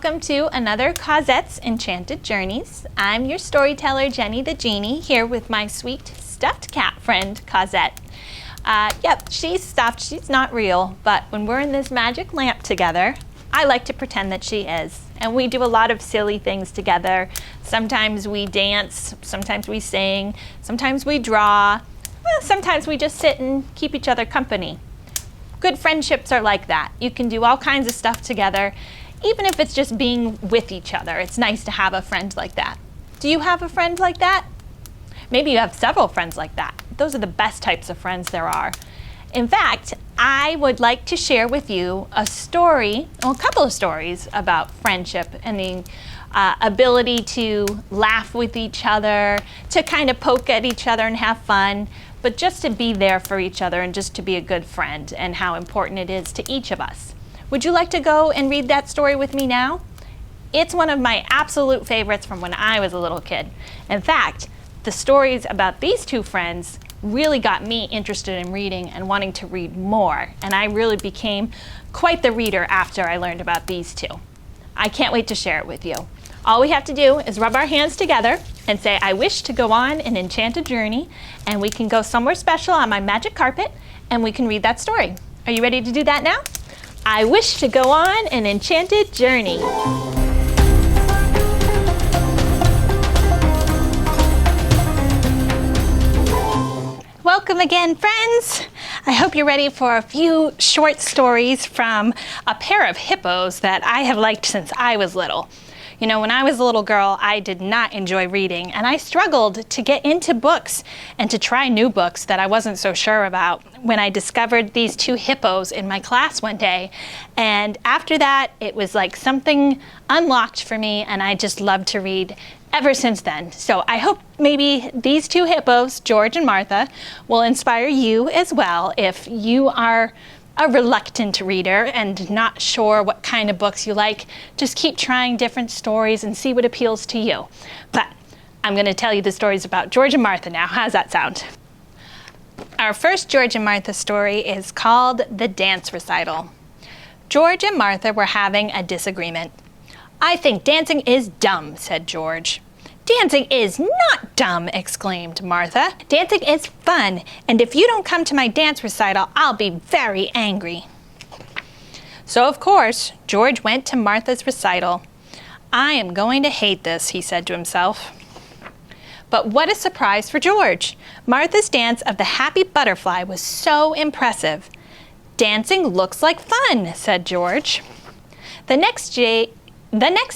welcome to another Cosette's Enchanted Journeys. I'm your storyteller, Jenny the Genie, here with my sweet stuffed cat friend, Cosette. Yep, she's stuffed, she's not real, but when we're in this magic lamp together, I like to pretend that she is. And we do a lot of silly things together. Sometimes we dance, sometimes we sing, sometimes we draw, sometimes we just sit and keep each other company. Good friendships are like that. You can do all kinds of stuff together, even if it's just being with each other. It's nice to have a friend like that. Do you have a friend like that? Maybe you have several friends like that. Those are the best types of friends there are. In fact, I would like to share with you a story, well, a couple of stories about friendship and the ability to laugh with each other, to kind of poke at each other and have fun, but just to be there for each other and just to be a good friend and how important it is to each of us. Would you like to go and read that story with me now? It's one of my absolute favorites from when I was a little kid. In fact, the stories about these two friends really got me interested in reading and wanting to read more, and I really became quite the reader after I learned about these two. I can't wait to share it with you. All we have to do is rub our hands together and say, I wish to go on an enchanted journey, and we can go somewhere special on my magic carpet, and we can read that story. Are you ready to do that now? I wish to go on an enchanted journey. Welcome again, friends. I hope you're ready for a few short stories from a pair of hippos that I have liked since I was little. You know, when I was a little girl, I did not enjoy reading, and I struggled to get into books and to try new books that I wasn't so sure about when I discovered these two hippos in my class one day. And after that, it was like something unlocked for me, and I just loved to read ever since then. So I hope maybe these two hippos, George and Martha, will inspire you as well if you are a reluctant reader and not sure what kind of books you like. Just keep trying different stories and see what appeals to you. But I'm going to tell you the stories about George and Martha now. How's that sound? Our first George and Martha story is called The Dance Recital. George and Martha were having a disagreement. I think dancing is dumb, said George. Dancing is not dumb, exclaimed Martha. Dancing is fun, and if you don't come to my dance recital, I'll be very angry. So, of course, George went to Martha's recital. I am going to hate this, he said to himself. But what a surprise for George! Martha's dance of the happy butterfly was so impressive. Dancing looks like fun, said George. The next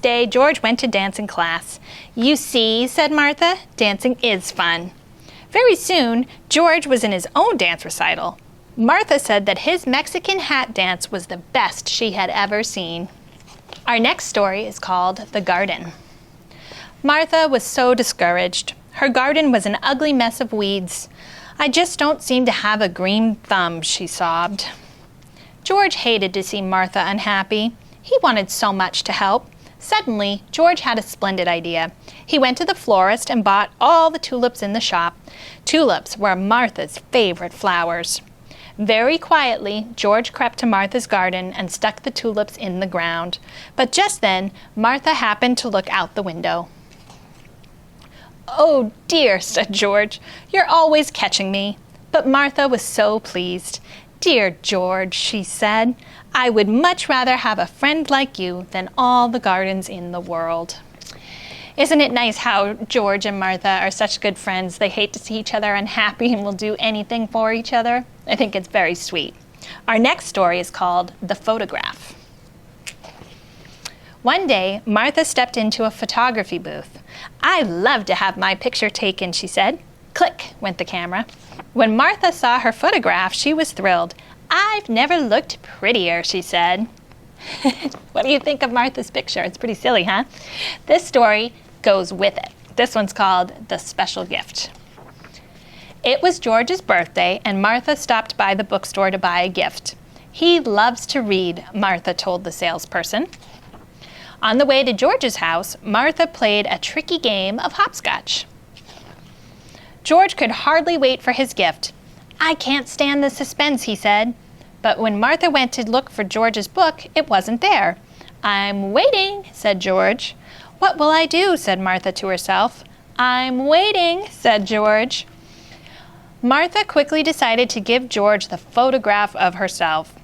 day, George went to dancing class. You see, said Martha, dancing is fun. Very soon, George was in his own dance recital. Martha said that his Mexican hat dance was the best she had ever seen. Our next story is called The Garden. Martha was so discouraged. Her garden was an ugly mess of weeds. I just don't seem to have a green thumb, she sobbed. George hated to see Martha unhappy. He wanted so much to help. Suddenly, George had a splendid idea. He went to the florist and bought all the tulips in the shop. Tulips were Martha's favorite flowers. Very quietly, George crept to Martha's garden and stuck the tulips in the ground. But just then, Martha happened to look out the window. Oh dear, said George, you're always catching me. But Martha was so pleased. Dear George, she said, I would much rather have a friend like you than all the gardens in the world. Isn't it nice how George and Martha are such good friends? They hate to see each other unhappy and will do anything for each other. I think it's very sweet. Our next story is called The Photograph. One day, Martha stepped into a photography booth. I love to have my picture taken, she said. Click went the camera. When Martha saw her photograph, she was thrilled. I've never looked prettier, she said. What do you think of Martha's picture? It's pretty silly, huh? This story goes with it. This one's called The Special Gift. It was George's birthday, and Martha stopped by the bookstore to buy a gift. He loves to read, Martha told the salesperson. On the way to George's house, Martha played a tricky game of hopscotch. George could hardly wait for his gift. I can't stand the suspense, he said. But when Martha went to look for George's book, it wasn't there. "I'm waiting," said George. "What will I do?" said Martha to herself. "I'm waiting," said George. Martha quickly decided to give George the photograph of herself.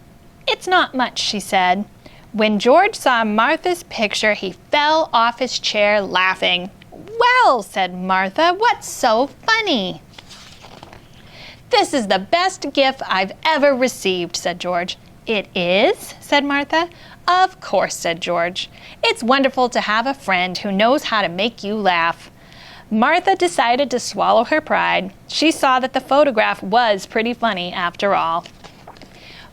"It's not much," she said. When George saw Martha's picture, he fell off his chair laughing. "Well," said Martha, "what's so funny?" "This is the best gift I've ever received," said George. "It is?" said Martha. "Of course," said George. "It's wonderful to have a friend who knows how to make you laugh." Martha decided to swallow her pride. She saw that the photograph was pretty funny after all.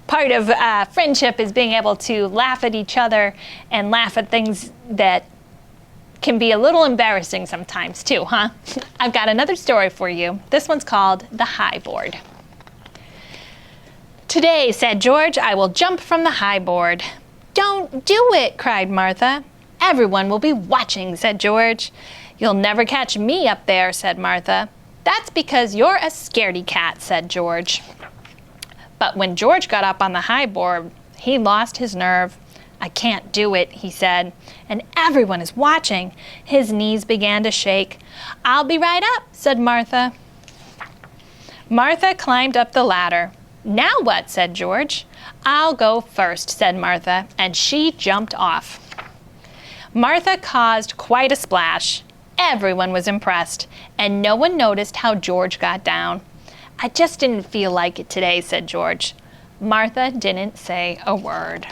Part of friendship is being able to laugh at each other and laugh at things that can be a little embarrassing sometimes too, huh? I've got another story for you. This one's called The High Board. "Today," said George, "I will jump from the high board." "Don't do it," cried Martha. "Everyone will be watching," said George. "You'll never catch me up there," said Martha. "That's because you're a scaredy cat," said George. But when George got up on the high board, he lost his nerve. "I can't do it," he said, "and everyone is watching." His knees began to shake. "I'll be right up," said Martha. Martha climbed up the ladder. "Now what?" said George. "I'll go first," said Martha, and she jumped off. Martha caused quite a splash. Everyone was impressed, and no one noticed how George got down. "I just didn't feel like it today," said George. Martha didn't say a word.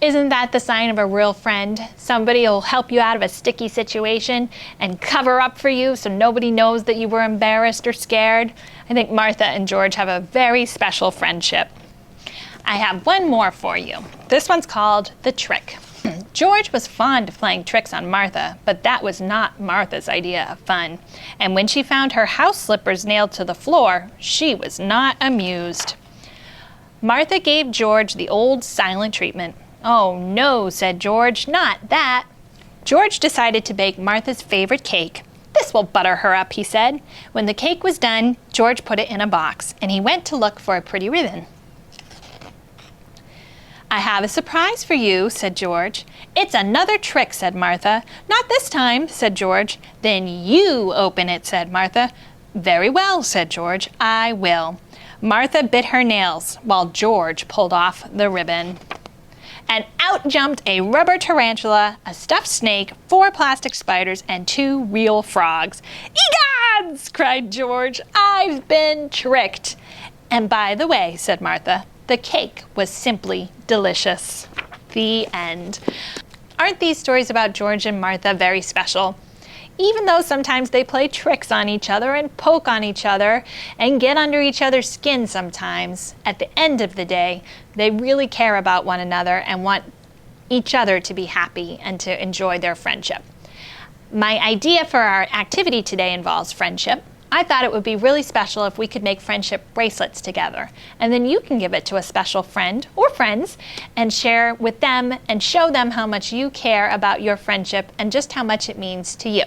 Isn't that the sign of a real friend? Somebody who'll help you out of a sticky situation and cover up for you so nobody knows that you were embarrassed or scared. I think Martha and George have a very special friendship. I have one more for you. This one's called The Trick. George was fond of playing tricks on Martha, but that was not Martha's idea of fun. And when she found her house slippers nailed to the floor, she was not amused. Martha gave George the old silent treatment. "Oh no," said George, "not that." George decided to bake Martha's favorite cake. "This will butter her up," he said. When the cake was done, George put it in a box, and he went to look for a pretty ribbon. "I have a surprise for you," said George. "It's another trick," said Martha. "Not this time," said George. "Then you open it," said Martha. "Very well," said George. "I will." Martha bit her nails while George pulled off the ribbon. And out jumped a rubber tarantula, a stuffed snake, 4 plastic spiders, and 2 real frogs. "Egods!" cried George. "I've been tricked." "And by the way," said Martha, "the cake was simply delicious." The end. Aren't these stories about George and Martha very special? Even though sometimes they play tricks on each other and poke on each other and get under each other's skin sometimes, at the end of the day, they really care about one another and want each other to be happy and to enjoy their friendship. My idea for our activity today involves friendship. I thought it would be really special if we could make friendship bracelets together, and then you can give it to a special friend or friends and share with them and show them how much you care about your friendship and just how much it means to you.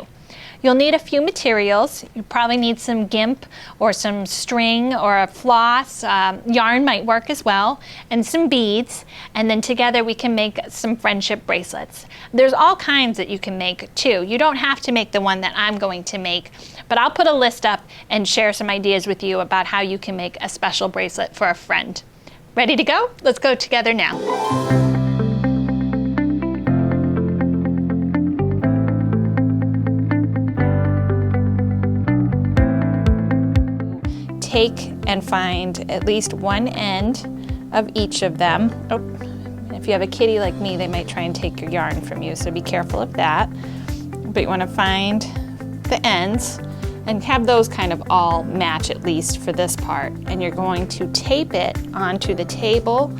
You'll need a few materials. You probably need some gimp or some string or a floss. Yarn might work as well, and some beads, and then together we can make some friendship bracelets. There's all kinds that you can make too. You don't have to make the one that I'm going to make, but I'll put a list up and share some ideas with you about how you can make a special bracelet for a friend. Ready to go? Let's go together now. Take and find at least one end of each of them. Oh, if you have a kitty like me, they might try and take your yarn from you, so be careful of that. But you want to find the ends and have those kind of all match at least for this part. And you're going to tape it onto the table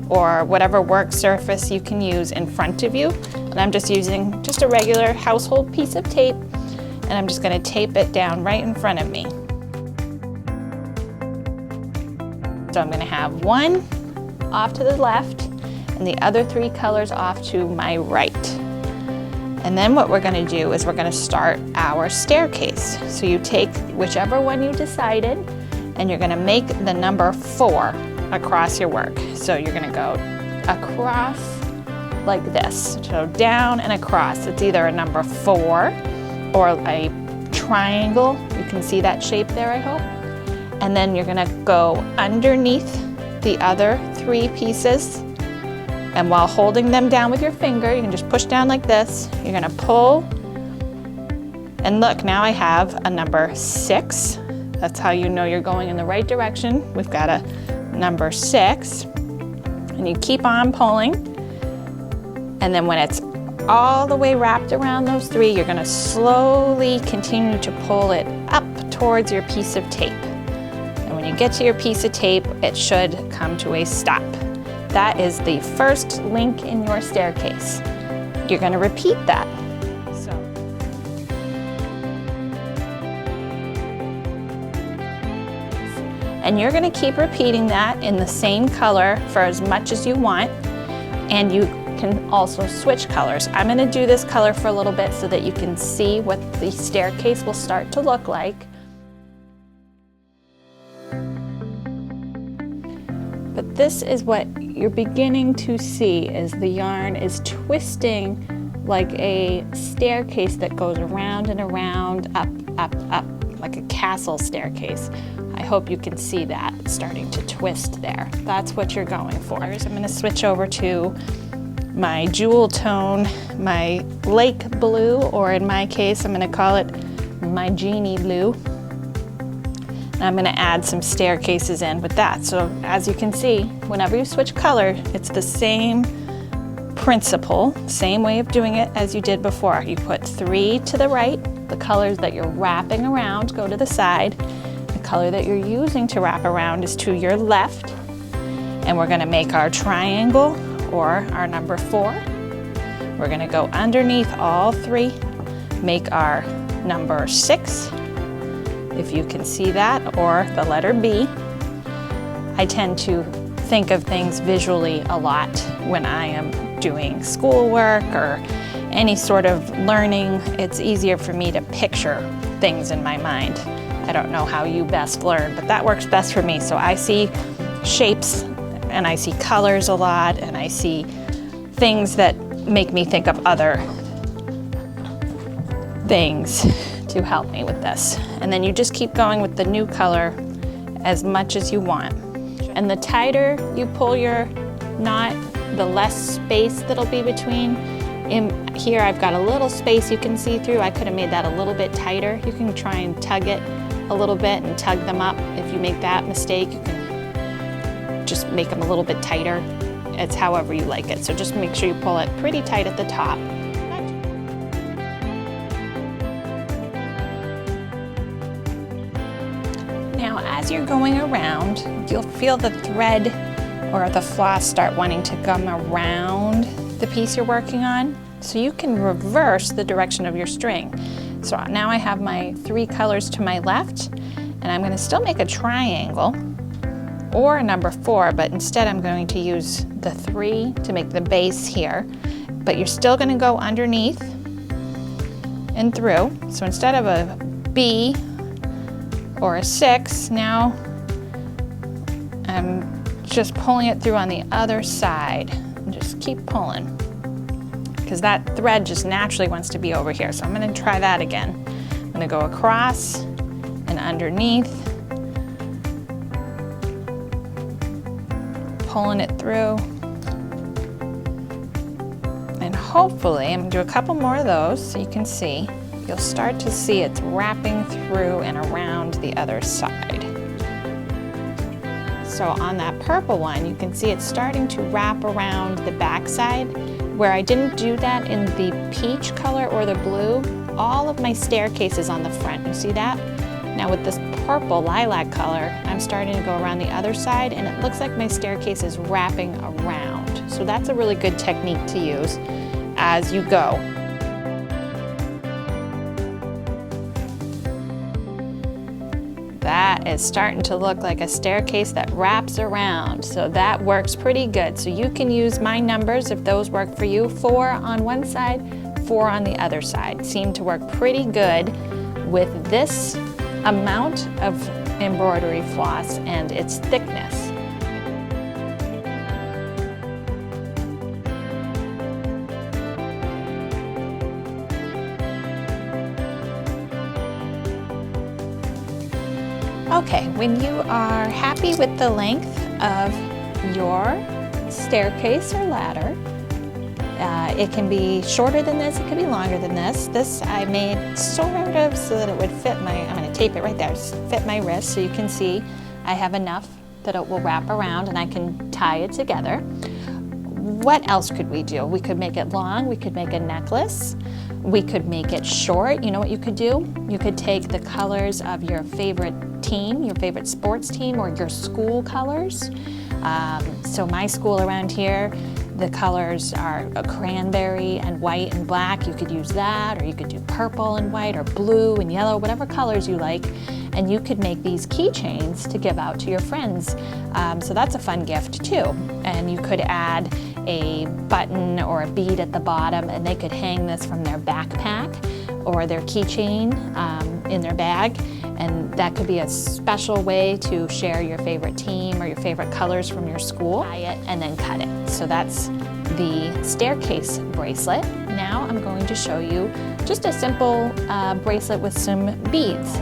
or whatever work surface you can use in front of you. And I'm just using just a regular household piece of tape, and I'm just going to tape it down right in front of me. So I'm going to have one off to the left and the other 3 colors off to my right. And then what we're going to do is we're going to start our staircase. So you take whichever one you decided and you're going to make the number 4 across your work. So you're going to go across like this. So down and across. It's either a number 4 or a triangle. You can see that shape there, I hope. And then you're gonna go underneath the other 3 pieces. And while holding them down with your finger, you can just push down like this. You're gonna pull. And look, now I have a number 6. That's how you know you're going in the right direction. We've got a number 6. And you keep on pulling. And then when it's all the way wrapped around those 3, you're gonna slowly continue to pull it up towards your piece of tape. And when you get to your piece of tape, it should come to a stop. That is the first link in your staircase. You're gonna repeat that. And you're gonna keep repeating that in the same color for as much as you want. And you can also switch colors. I'm gonna do this color for a little bit so that you can see what the staircase will start to look like. But this is what you're beginning to see is the yarn is twisting like a staircase that goes around and around, up, up, up, like a castle staircase. I hope you can see that. It's starting to twist there. That's what you're going for. I'm gonna switch over to my jewel tone, my lake blue, or in my case, I'm gonna call it my genie blue. And I'm gonna add some staircases in with that. So as you can see, whenever you switch color, it's the same principle, same way of doing it as you did before. You put 3 to the right, the colors that you're wrapping around go to the side. The color that you're using to wrap around is to your left. And we're gonna make our triangle or our number 4. We're gonna go underneath all 3, make our number 6, if you can see that, or the letter B. I tend to think of things visually a lot when I am doing schoolwork or any sort of learning. It's easier for me to picture things in my mind. I don't know how you best learn, but that works best for me. So I see shapes and I see colors a lot, and I see things that make me think of other things to help me with this. And then you just keep going with the new color as much as you want. And the tighter you pull your knot, the less space that'll be between. In here I've got a little space you can see through. I could have made that a little bit tighter. You can try and tug it a little bit and tug them up. If you make that mistake, you can just make them a little bit tighter. It's however you like it. So just make sure you pull it pretty tight at the top. Now, as you're going around, you'll feel the thread or the floss start wanting to come around the piece you're working on. So you can reverse the direction of your string. So now I have my 3 colors to my left, and I'm going to still make a triangle or a number 4, but instead I'm going to use the 3 to make the base here. But you're still going to go underneath and through. So instead of a B or a 6, now I'm just pulling it through on the other side. And just keep pulling, because that thread just naturally wants to be over here. So I'm going to try that again. I'm going to go across and underneath, pulling it through, and hopefully I'm going to do a couple more of those so you can see. You'll start to see it's wrapping through and around the other side. So on that purple one, you can see it's starting to wrap around the back side. Where I didn't do that in the peach color or the blue, all of my staircase is on the front. You see that? Now with this purple lilac color, I'm starting to go around the other side, and it looks like my staircase is wrapping around. So that's a really good technique to use as you go. That is starting to look like a staircase that wraps around. So that works pretty good. So you can use my numbers if those work for you. 4 on one side, 4 on the other side. Seem to work pretty good with this amount of embroidery floss and its thickness. Okay, when you are happy with the length of your staircase or ladder, it can be shorter than this, it could be longer than this. This I made sort of so that it would fit my, I'm going to tape it right there, fit my wrist so you can see I have enough that it will wrap around and I can tie it together. What else could we do? We could make it long, we could make a necklace, we could make it short. You know what you could do? You could take the colors of your favorite team, your favorite sports team, or your school colors. So my school around here, the colors are a cranberry and white and black. You could use that, or you could do purple and white, or blue and yellow, whatever colors you like. And you could make these keychains to give out to your friends. So that's a fun gift too. And you could add a button or a bead at the bottom, and they could hang this from their backpack or their keychain in their bag. And that could be a special way to share your favorite team or your favorite colors from your school. Tie it and then cut it. So that's the staircase bracelet. Now I'm going to show you just a simple bracelet with some beads.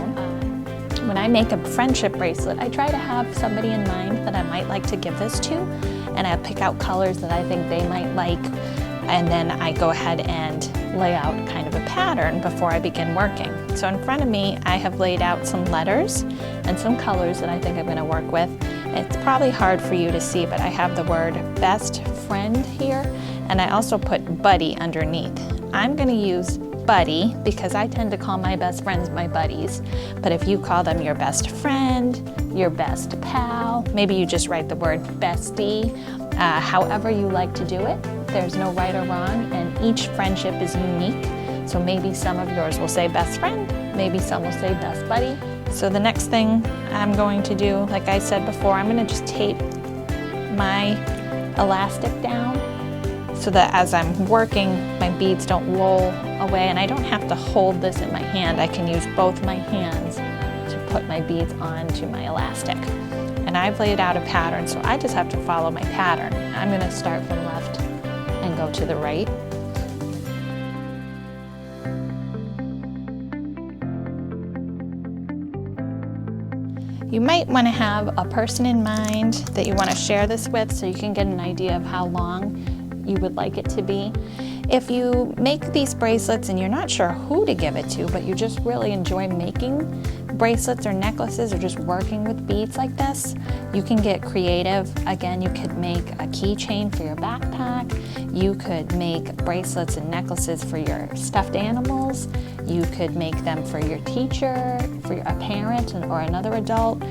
When I make a friendship bracelet, I try to have somebody in mind that I might like to give this to, and I pick out colors that I think they might like, and then I go ahead and lay out kind of a pattern before I begin working. So in front of me, I have laid out some letters and some colors that I think I'm going to work with. It's probably hard for you to see, but I have the word best friend here, and I also put buddy underneath. I'm going to use buddy because I tend to call my best friends my buddies, but if you call them your best friend, your best pal, maybe you just write the word bestie, however you like to do it. There's no right or wrong, and each friendship is unique. So maybe some of yours will say best friend, maybe some will say best buddy. So the next thing I'm going to do, like I said before, I'm going to just tape my elastic down so that as I'm working, my beads don't roll away, and I don't have to hold this in my hand. I can use both my hands to put my beads onto my elastic. And I've laid out a pattern, so I just have to follow my pattern. I'm going to start from left and go to the right. You might want to have a person in mind that you want to share this with so you can get an idea of how long you would like it to be. If you make these bracelets and you're not sure who to give it to, but you just really enjoy making bracelets or necklaces or just working with beads like this, you can get creative. Again, you could make a keychain for your backpack. You could make bracelets and necklaces for your stuffed animals. You could make them for your teacher, for a parent or another adult,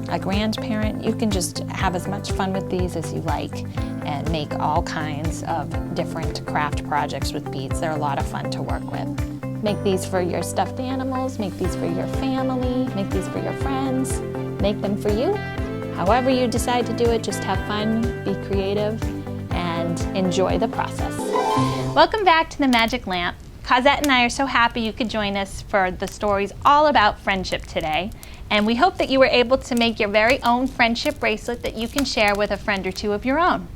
a grandparent. You can just have as much fun with these as you like and make all kinds of different craft projects with beads. They're a lot of fun to work with. Make these for your stuffed animals, make these for your family, make these for your friends, make them for you. However you decide to do it, just have fun, be creative, and enjoy the process. Welcome back to the Magic Lamp. Cosette and I are so happy you could join us for the stories all about friendship today. And we hope that you were able to make your very own friendship bracelet that you can share with a friend or two of your own.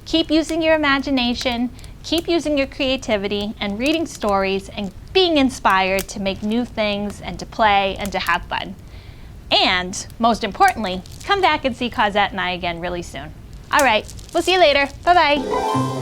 Keep using your imagination, keep using your creativity, and reading stories and being inspired to make new things and to play and to have fun. And, most importantly, come back and see Cosette and I again really soon. All right, we'll see you later. Bye-bye.